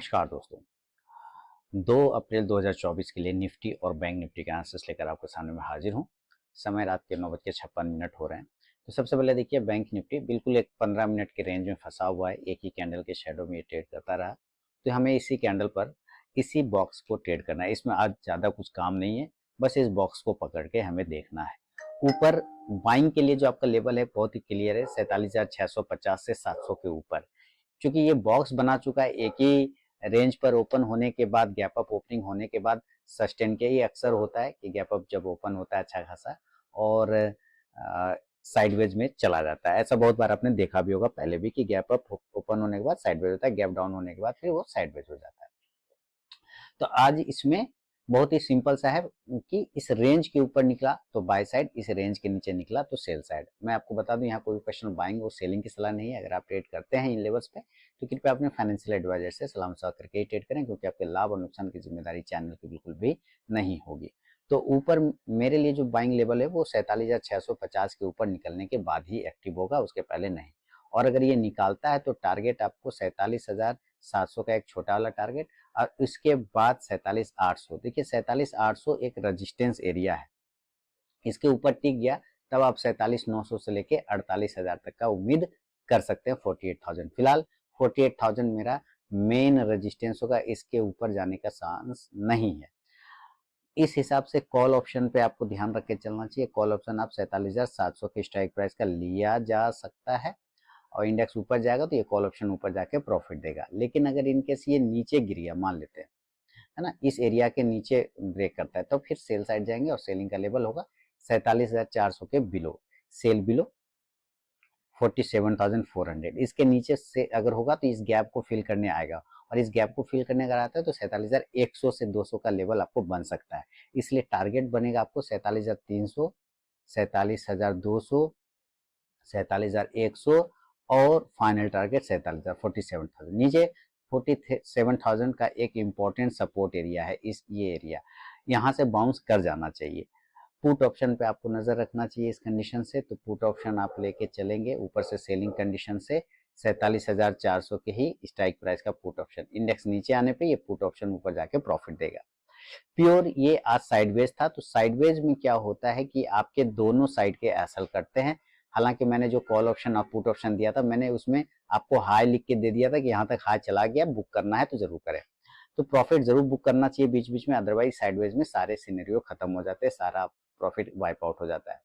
नमस्कार दोस्तों। 2 अप्रैल 2024 के लिए निफ्टी और बैंक निफ्टी के आंसर्स लेकर आपके सामने मैं हाजिर हूं। समय रात के 9:56 हो रहे हैं। तो सबसे पहले देखिए, बैंक निफ्टी बिल्कुल एक 15 मिनट के रेंज में फंसा हुआ है। एक ही कैंडल के शेडो में ये ट्रेड करता रहा, तो हमें इसी कैंडल पर इसी बॉक्स को ट्रेड करना है। इसमें आज ज़्यादा कुछ काम नहीं है, बस इस बॉक्स को पकड़ के हमें देखना है। ऊपर बाइंग के लिए जो आपका लेवल है बहुत ही क्लियर है, 47,650 से 700 के ऊपर। क्योंकि ये बॉक्स बना चुका है, एक ही रेंज पर ओपन होने के बाद, गैप अप ओपनिंग होने के बाद सस्टेन के ही अक्सर होता है कि गैप अप जब ओपन होता है अच्छा खासा और साइडवेज में चला जाता है। ऐसा बहुत बार आपने देखा भी होगा पहले भी कि गैप अप ओपन होने के बाद साइडवेज होता है, गैप डाउन होने के बाद फिर वो साइडवेज हो जाता है। तो आज इसमें बहुत ही सिंपल सा है कि इस रेंज के ऊपर निकला तो बाय साइड, इस रेंज के नीचे निकला तो सेल साइड। मैं आपको बता दूं, यहाँ कोई पर्सनल बाइंग और सेलिंग की सलाह नहीं है। अगर आप ट्रेड करते हैं इन लेवल्स पे तो कृपया अपने फाइनेंशियल एडवाइजर से सलाह मशवरा करके ही ट्रेड करें, क्योंकि आपके लाभ और नुकसान की जिम्मेदारी चैनल की बिल्कुल भी नहीं होगी। तो ऊपर मेरे लिए जो बाइंग लेवल है वो 47,650 के ऊपर निकलने के बाद ही एक्टिव होगा, उसके पहले नहीं। और अगर ये निकालता है तो टारगेट आपको 47,700 का एक छोटा वाला टारगेट और इसके बाद 47,800। देखिए 47,800 एक रेजिस्टेंस एरिया है, इसके ऊपर टिक गया तब आप 47,900 से लेके 48,000 तक का उम्मीद कर सकते हैं। 48,000 फिलहाल 48,000 मेरा मेन रेजिस्टेंस होगा, इसके ऊपर जाने का चांस नहीं है। इस हिसाब से कॉल ऑप्शन पे आपको ध्यान रख के चलना चाहिए। कॉल ऑप्शन आप 47,700 के स्ट्राइक प्राइस का लिया जा सकता है और इंडेक्स ऊपर जाएगा तो ये कॉल ऑप्शन ऊपर जाके प्रॉफिट देगा। लेकिन अगर इनकेस ये नीचे गिर गया, मान लेते हैं, है ना, इस एरिया के नीचे ब्रेक करता है तो फिर सेल साइड जाएंगे और सेलिंग का लेवल होगा 47,400 के बिलो, सेल बिलो 47,400। इसके नीचे से अगर होगा तो इस गैप को फिल करने आएगा और इस गैप को फिल करने अगर आता है तो 47,100 से 200 का लेवल आपको बन सकता है। इसलिए टारगेट बनेगा आपको 47,300, 47,200, 47,100 और फाइनल टारगेट 47,000। नीचे 47,000 का एक इम्पोर्टेंट सपोर्ट एरिया है, इस ये एरिया यहाँ से बाउंस कर जाना चाहिए। पुट ऑप्शन पे आपको नजर रखना चाहिए इस कंडीशन से। तो पुट ऑप्शन आप लेके चलेंगे ऊपर से सेलिंग कंडीशन से 47,400 के ही स्ट्राइक प्राइस का पुट ऑप्शन। इंडेक्स नीचे आने पे ये पुट ऑप्शन ऊपर जाके प्रॉफिट देगा। प्योर ये आज साइडवेज था, तो साइडवेज में क्या होता है कि आपके दोनों साइड के एसल करते हैं। हालांकि मैंने जो कॉल ऑप्शन और पुट ऑप्शन दिया था, मैंने उसमें आपको हाई लिख के दे दिया था कि यहाँ तक हाई चला गया, बुक करना है तो जरूर करें। तो प्रॉफिट जरूर बुक करना चाहिए बीच बीच में, अदरवाइज साइडवेज में सारे सिनेरियो खत्म हो जाते हैं, सारा प्रॉफिट वाइप आउट हो जाता है।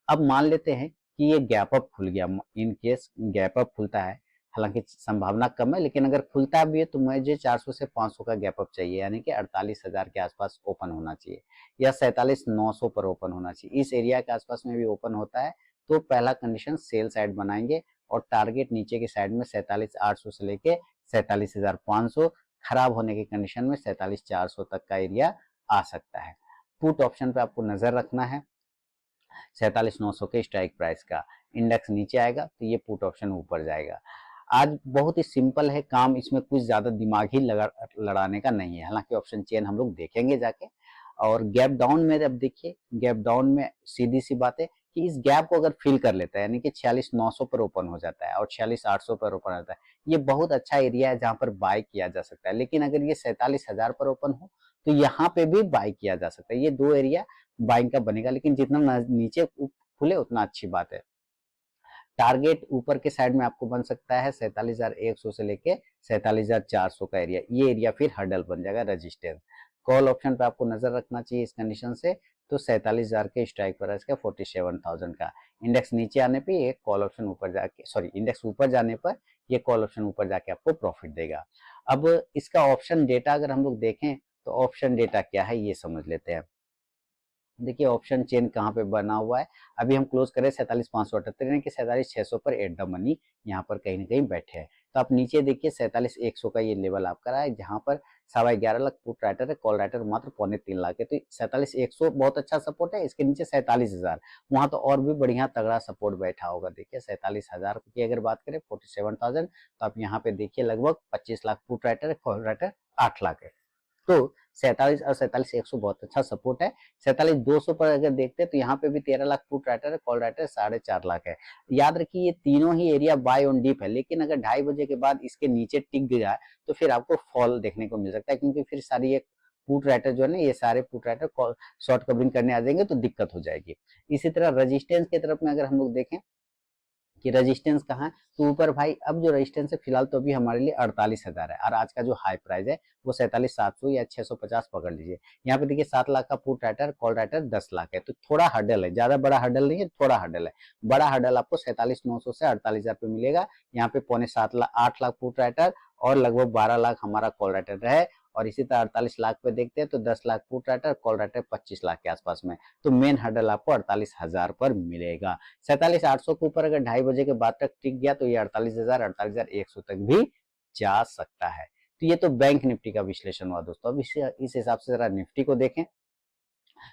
अब मान लेते हैं कि ये गैप अप खुल गया, इन केस गैप अप खुलता है, हालांकि संभावना कम है, लेकिन अगर खुलता भी है तो मुझे 400 से 500 का गैप अप चाहिए, यानी कि 48,000 के आसपास ओपन होना चाहिए या 47,900 पर ओपन होना चाहिए। इस एरिया के आसपास में भी ओपन होता है तो पहला कंडीशन सेल साइड बनाएंगे और टारगेट नीचे की साइड में 47,800 से लेके 47,500, खराब होने की कंडीशन में 47,400 तक का एरिया आ सकता है। पुट ऑप्शन पे आपको नजर रखना है 47,900 के स्ट्राइक प्राइस का। इंडेक्स नीचे आएगा तो ये पुट ऑप्शन ऊपर जाएगा। आज बहुत ही सिंपल है काम, इसमें कुछ ज्यादा दिमाग ही लड़ाने का नहीं है। हालांकि ऑप्शन चेन हम लोग देखेंगे जाके। और गैप डाउन में अब देखिए, गैप डाउन में सीधी सी बात है कि इस गैप को अगर फिल कर लेता है, यानी कि 46,900 पर ओपन हो जाता है और 46,800 पर ओपन होता है, ये बहुत अच्छा एरिया है जहां पर बाय किया जा सकता है। लेकिन अगर ये 47,000 पर ओपन हो तो यहाँ पे भी बाय किया जा सकता है। ये दो एरिया बाइंग का बनेगा, लेकिन जितना नीचे खुले उतना अच्छी बात है। टारगेट ऊपर के साइड में आपको बन सकता है 47,100 से लेके 47,400 का एरिया। ये एरिया फिर हर्डल बन जाएगा, रेजिस्टेंस। कॉल ऑप्शन पे आपको नजर रखना चाहिए इस कंडीशन से। तो 47,000 के स्ट्राइक प्राइस का 47,000 का इंडेक्स नीचे आने पे ये कॉल ऑप्शन ऊपर जाके, सॉरी, इंडेक्स ऊपर जाने पर ये कॉल ऑप्शन ऊपर जाके आपको प्रॉफिट देगा। अब इसका ऑप्शन डेटा अगर हम लोग देखें तो ऑप्शन डेटा क्या है ये समझ लेते हैं। देखिए ऑप्शन चेन कहाँ पे बना हुआ है, अभी हम क्लोज करें 47,578, यानी कि 47,600 पर एट द मनी यहाँ पर कहीं ना कहीं बैठे हैं। तो आप नीचे देखिए 47,100 का ये लेवल आपका रहा है, जहाँ पर 11.25 लाख पुट राइटर है, कॉल राइटर मात्र 3.25 लाख है। तो 47,100 बहुत अच्छा सपोर्ट है, इसके नीचे 47,000, वहां तो और भी बढ़िया तगड़ा सपोर्ट बैठा होगा। देखिए 47,000 की अगर बात करें 47,000, तो आप यहाँ पे देखिए लगभग 25 लाख पुट राइटर है, कॉल राइटर 8 लाख है। तो 47 और 47,100 बहुत अच्छा सपोर्ट है। 47,200 पर अगर देखते हैं तो यहाँ पे भी 13 लाख पुट राइटर है, कॉल राइटर 4.5 लाख है। याद रखिए ये तीनों ही एरिया बाय ऑन डिप है, लेकिन अगर 2:30 बजे के बाद इसके नीचे टिक गया तो फिर आपको फॉल देखने को मिल सकता है, क्योंकि फिर सारी ये पुट राइटर जो है ना, ये सारे पुट राइटर शॉर्ट कवरिंग करने आ जाएंगे तो दिक्कत हो जाएगी। इसी तरह रजिस्टेंस की तरफ में अगर हम लोग देखें कि रेजिस्टेंस कहाँ है, तो ऊपर भाई अब जो रेजिस्टेंस है फिलहाल तो अभी हमारे लिए 48,000 है, और आज का जो हाई प्राइस है वो 47,700 या 650 पकड़ लीजिए। यहाँ पे देखिए 7 लाख का put writer, call writer 10 lakh है, तो थोड़ा हर्डल है, ज्यादा बड़ा हर्डल नहीं है, थोड़ा हर्डल है। बड़ा हर्डल आपको 47,900 से 48,000 पे मिलेगा। यहाँ पे पौने 8 लाख पुट राइटर और लगभग 12 लाख हमारा कॉल राइटर है। और इसी तरह 48 लाख पे देखते हैं तो 10 lakh put writer, call writer 25 lakh के आसपास में, तो मेन हर्डल आपको 48,000 पर मिलेगा। 47,800 के ऊपर अगर 2:30 बजे के बाद तक टिक गया तो ये 48,000, 48,100 तक भी जा सकता है। तो ये तो बैंक निफ्टी का विश्लेषण हुआ दोस्तों। अब इस हिसाब से जरा निफ्टी को देखें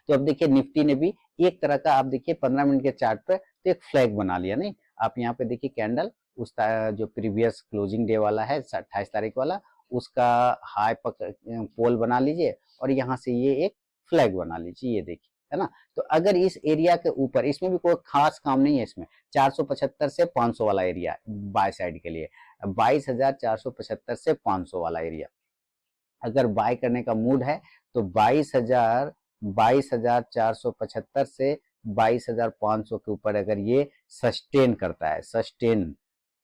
तो अब देखिए निफ्टी ने भी एक तरह का, आप देखिए 15 मिनट के चार्ट पे तो एक फ्लैग बना लिया। नहीं, आप यहाँ पे देखिए कैंडल उस जो प्रीवियस क्लोजिंग डे वाला है 28 तारीख वाला, उसका हाई पोल बना लीजिए और यहाँ से ये एक फ्लैग बना लीजिए, ये देखिए, है ना। तो अगर इस एरिया के ऊपर, इसमें भी कोई खास काम नहीं है, इसमें 475 से 500 वाला एरिया बाय साइड के लिए, 22,475 से 500 वाला एरिया अगर बाय करने का मूड है तो 22,475 से 22,500 के ऊपर अगर ये सस्टेन करता है, सस्टेन,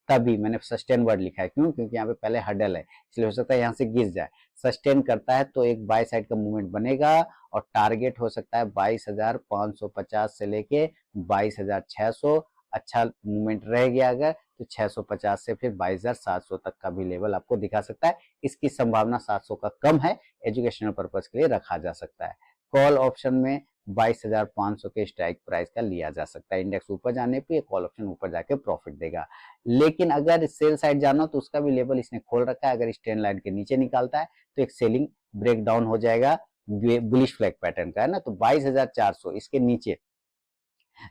तभी मैंने सस्टेन वर्ड लिखा है, क्यों, क्योंकि यहाँ पे पहले हडल है, इसलिए हो सकता है यहाँ से गिर जाए। सस्टेन करता है तो एक बाय साइड का मूवमेंट बनेगा और टारगेट हो सकता है 22,550 से लेके 22,600। अच्छा मूवमेंट रह गया अगर तो 650 से फिर 22,700 तक का भी लेवल आपको दिखा सकता है। इसकी संभावना 700 का कम है, एजुकेशनल पर्पज के लिए रखा जा सकता है। कॉल ऑप्शन में 22,500 के स्ट्राइक प्राइस का लिया जा सकता है। इंडेक्स ऊपर जाने पे कॉल ऑप्शन ऊपर जाके प्रॉफिट देगा। लेकिन अगर सेल साइड जाना तो उसका भी लेवल इसने खोल रखा है, अगर इस ट्रेंड लाइन के नीचे निकालता है तो एक सेलिंग ब्रेकडाउन हो जाएगा बुलिश फ्लैग पैटर्न का, है ना। तो 22,400 इसके नीचे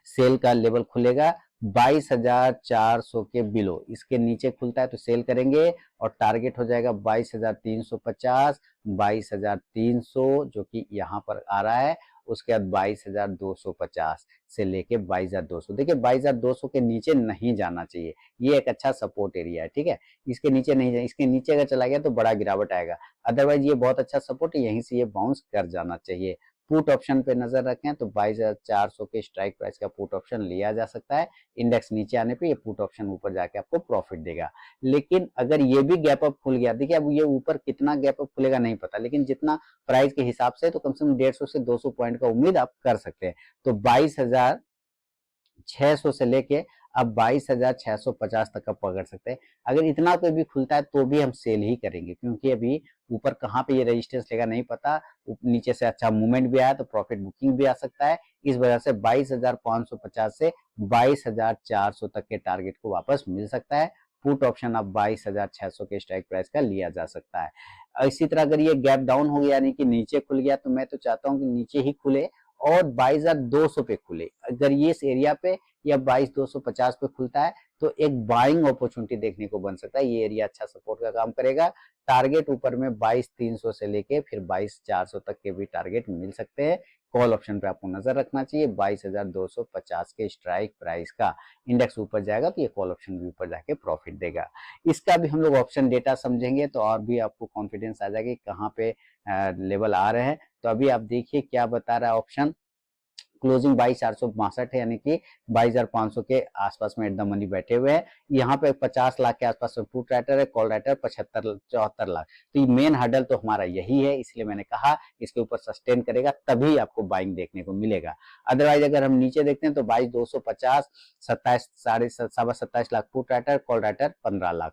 सेल का लेवल खुलेगा, 22,400 के बिलो, इसके नीचे खुलता है तो सेल करेंगे और टारगेट हो जाएगा 22,350, 22,300 जो कि यहाँ पर आ रहा है। उसके बाद 22,250 से लेके 22,200, देखिए 22,200 के नीचे नहीं जाना चाहिए, ये एक अच्छा सपोर्ट एरिया है, ठीक है। इसके नीचे नहीं, इसके नीचे अगर चला गया तो बड़ा गिरावट आएगा, अदरवाइज ये बहुत अच्छा सपोर्ट है, यहीं से ये बाउंस कर जाना चाहिए। पुट ऑप्शन पे नजर रखें तो 22,400 के स्ट्राइक प्राइस का पुट ऑप्शन लिया जा सकता है। इंडेक्स नीचे आने पे ये पुट ऑप्शन ऊपर जाके आपको प्रॉफिट देगा। लेकिन अगर ये भी गैप अप खुल गया, देखिए अब ये ऊपर कितना गैप अप खुलेगा नहीं पता, लेकिन जितना प्राइस के हिसाब से तो कम से कम 150 से 200 पॉइंट का उम्मीद आप कर सकते हैं। तो 22,600 से लेके अब 22,650 तक का पकड़ सकते हैं। अगर इतना कोई भी खुलता है तो भी हम सेल ही करेंगे, क्योंकि अभी ऊपर कहाँ पे ये रेजिस्टेंस लेगा नहीं पता, नीचे से अच्छा मूवमेंट भी आया तो प्रॉफिट बुकिंग भी आ सकता है। इस वजह से 22,550 से 22,400 तक के टारगेट को वापस मिल सकता है। पुट ऑप्शन अब 22,600 के स्ट्राइक प्राइस का लिया जा सकता है। इसी तरह अगर ये गैप डाउन हो गया यानी कि नीचे खुल गया तो मैं तो चाहता हूँ कि नीचे ही खुले और 22,200 पे खुले। अगर ये इस एरिया पे या 22,250 पे खुलता है तो एक बाइंग अपॉर्चुनिटी देखने को बन सकता है, ये एरिया अच्छा सपोर्ट का काम करेगा। टारगेट ऊपर में 22,300 से लेके फिर 22,400 तक के भी टारगेट मिल सकते हैं। कॉल ऑप्शन पे आपको नजर रखना चाहिए 22,250 के स्ट्राइक प्राइस का। इंडेक्स ऊपर जाएगा तो ये कॉल ऑप्शन भी ऊपर जाके प्रॉफिट देगा। इसका भी हम लोग ऑप्शन डेटा समझेंगे तो और भी आपको कॉन्फिडेंस आ जाएगा कहाँ पे लेवल आ रहे हैं। तो अभी आप देखिए क्या बता रहा है ऑप्शन, क्लोजिंग 22,462 है, यानी कि 22,500 के आसपास में एट द मनी बैठे हुए हैं। यहाँ पे 50 लाख के आसपास में पुट राइटर है, कॉल राइटर 74 लाख। तो ये मेन हर्डल तो हमारा यही है, इसलिए मैंने कहा इसके ऊपर सस्टेन करेगा तभी आपको बाइंग देखने को मिलेगा। अदरवाइज अगर हम नीचे देखते हैं तो 22,250, 27 lakh put writer, call writer 15 lakh,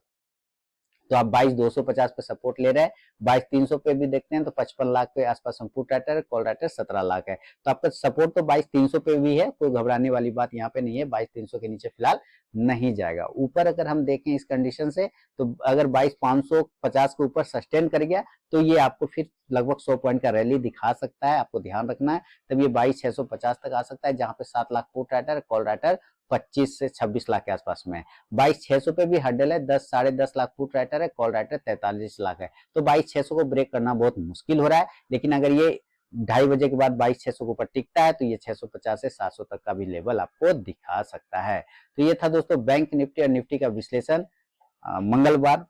तो आप 22,250 पे सपोर्ट ले रहे हैं। 22,300 पे भी देखते हैं तो 55 लाख के आसपास हम पुट राइटर है, कॉल राइटर 17 लाख है। तो आपका सपोर्ट तो 22,300 पे भी है, कोई घबराने वाली बात यहाँ पे नहीं है। 22,300 के नीचे फिलहाल नहीं जाएगा। ऊपर अगर हम देखें इस कंडीशन से तो अगर 22,550 के ऊपर सस्टेन कर गया तो ये आपको फिर लगभग 100 पॉइंट का रैली दिखा सकता है, आपको ध्यान रखना है। तब ये 22,650 तक आ सकता है, जहां पे 7 lakh put writer, call writer 25 से 26 लाख के आसपास में है। 22,600 पे भी हर्डल है, 10 साढ़े 10 लाख पुट राइटर है, कॉल राइटर 43 लाख है। तो 22,600 को ब्रेक करना बहुत मुश्किल हो रहा है, लेकिन अगर ये 2:30 बजे के बाद 22,600 के ऊपर टिकता है तो ये 650 से 700 तक का भी लेवल आपको दिखा सकता है। तो ये था दोस्तों बैंक निफ्टी और निफ्टी का विश्लेषण मंगलवार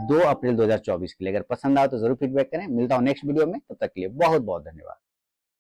2 अप्रैल 2024 के लिए। अगर पसंद आए तो जरूर फीडबैक करें। मिलता हूं नेक्स्ट वीडियो में, तब तक के लिए बहुत बहुत धन्यवाद।